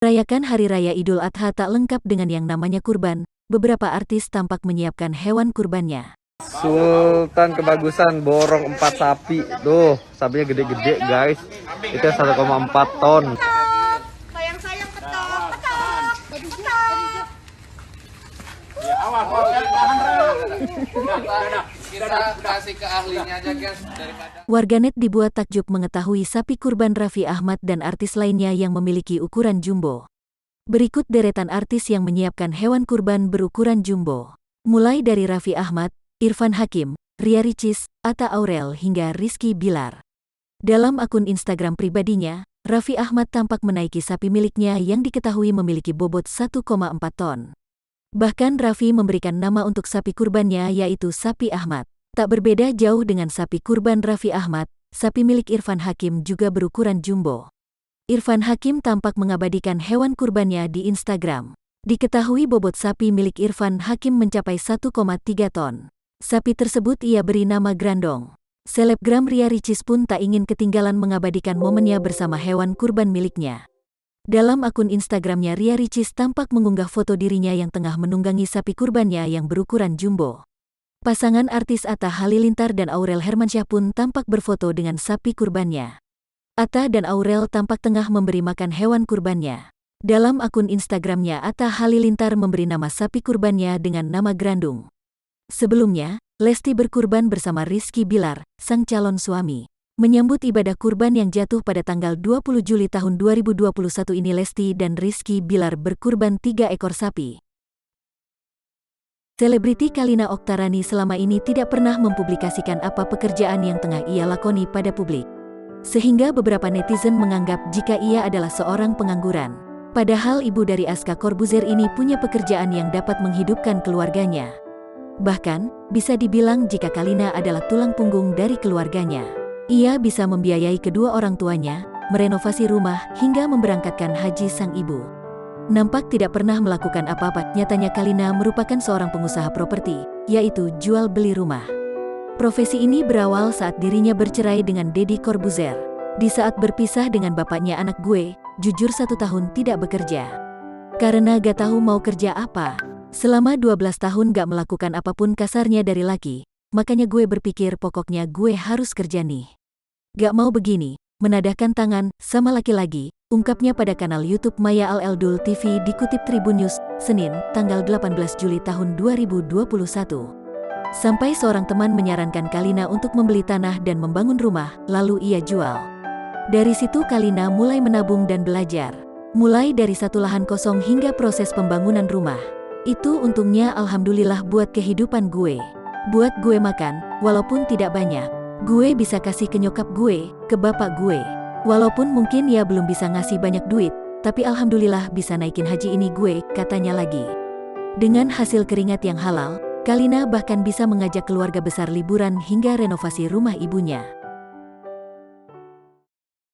Merayakan Hari Raya Idul Adha tak lengkap dengan yang namanya kurban, beberapa artis tampak menyiapkan hewan kurbannya. Sultan Kebagusan borong 4 sapi. Tuh, sapinya gede-gede guys. Itu 1,4 ton. Sayang-sayang ketok, ketok, ketok. Ya awas, kita kasih ke ahlinya aja guys daripada. Warganet dibuat takjub mengetahui sapi kurban Raffi Ahmad dan artis lainnya yang memiliki ukuran jumbo. Berikut deretan artis yang menyiapkan hewan kurban berukuran jumbo. Mulai dari Raffi Ahmad, Irfan Hakim, Ria Ricis, Atta Aurel hingga Rizky Bilar. Dalam akun Instagram pribadinya, Raffi Ahmad tampak menaiki sapi miliknya yang diketahui memiliki bobot 1,4 ton. Bahkan Raffi memberikan nama untuk sapi kurbannya yaitu Sapi Ahmad. Tak berbeda jauh dengan sapi kurban Raffi Ahmad, sapi milik Irfan Hakim juga berukuran jumbo. Irfan Hakim tampak mengabadikan hewan kurbannya di Instagram. Diketahui bobot sapi milik Irfan Hakim mencapai 1,3 ton. Sapi tersebut ia beri nama Grandong. Selebgram Ria Ricis pun tak ingin ketinggalan mengabadikan momennya bersama hewan kurban miliknya. Dalam akun Instagramnya Ria Ricis tampak mengunggah foto dirinya yang tengah menunggangi sapi kurbannya yang berukuran jumbo. Pasangan artis Atta Halilintar dan Aurel Hermansyah pun tampak berfoto dengan sapi kurbannya. Atta dan Aurel tampak tengah memberi makan hewan kurbannya. Dalam akun Instagramnya Atta Halilintar memberi nama sapi kurbannya dengan nama Grandung. Sebelumnya, Lesti berkurban bersama Rizky Bilar, sang calon suami. Menyambut ibadah kurban yang jatuh pada tanggal 20 Juli tahun 2021 ini Lesti dan Rizky Bilar berkurban 3 ekor sapi. Selebriti Kalina Oktarani selama ini tidak pernah mempublikasikan apa pekerjaan yang tengah ia lakoni pada publik. Sehingga beberapa netizen menganggap jika ia adalah seorang pengangguran. Padahal ibu dari Aska Corbuzier ini punya pekerjaan yang dapat menghidupkan keluarganya. Bahkan, bisa dibilang jika Kalina adalah tulang punggung dari keluarganya. Ia bisa membiayai kedua orang tuanya, merenovasi rumah, hingga memberangkatkan haji sang ibu. Nampak tidak pernah melakukan apa-apa, nyatanya Kalina merupakan seorang pengusaha properti, yaitu jual beli rumah. Profesi ini berawal saat dirinya bercerai dengan Deddy Corbuzier. Di saat berpisah dengan bapaknya anak gue, jujur 1 tahun tidak bekerja. Karena gak tahu mau kerja apa. Selama 12 tahun gak melakukan apapun kasarnya dari laki, makanya gue berpikir pokoknya gue harus kerja nih. Gak mau begini, menadahkan tangan, sama laki-laki, ungkapnya pada kanal YouTube Maya Al-Eldul TV dikutip Tribun News, Senin, tanggal 18 Juli tahun 2021. Sampai seorang teman menyarankan Kalina untuk membeli tanah dan membangun rumah, lalu ia jual. Dari situ Kalina mulai menabung dan belajar. Mulai dari satu lahan kosong hingga proses pembangunan rumah. Itu untungnya alhamdulillah buat kehidupan gue. Buat gue makan, walaupun tidak banyak. Gue bisa kasih ke nyokap gue, ke bapak gue. Walaupun mungkin ia belum bisa ngasih banyak duit, tapi alhamdulillah bisa naikin haji ini gue, katanya lagi. Dengan hasil keringat yang halal, Kalina bahkan bisa mengajak keluarga besar liburan hingga renovasi rumah ibunya.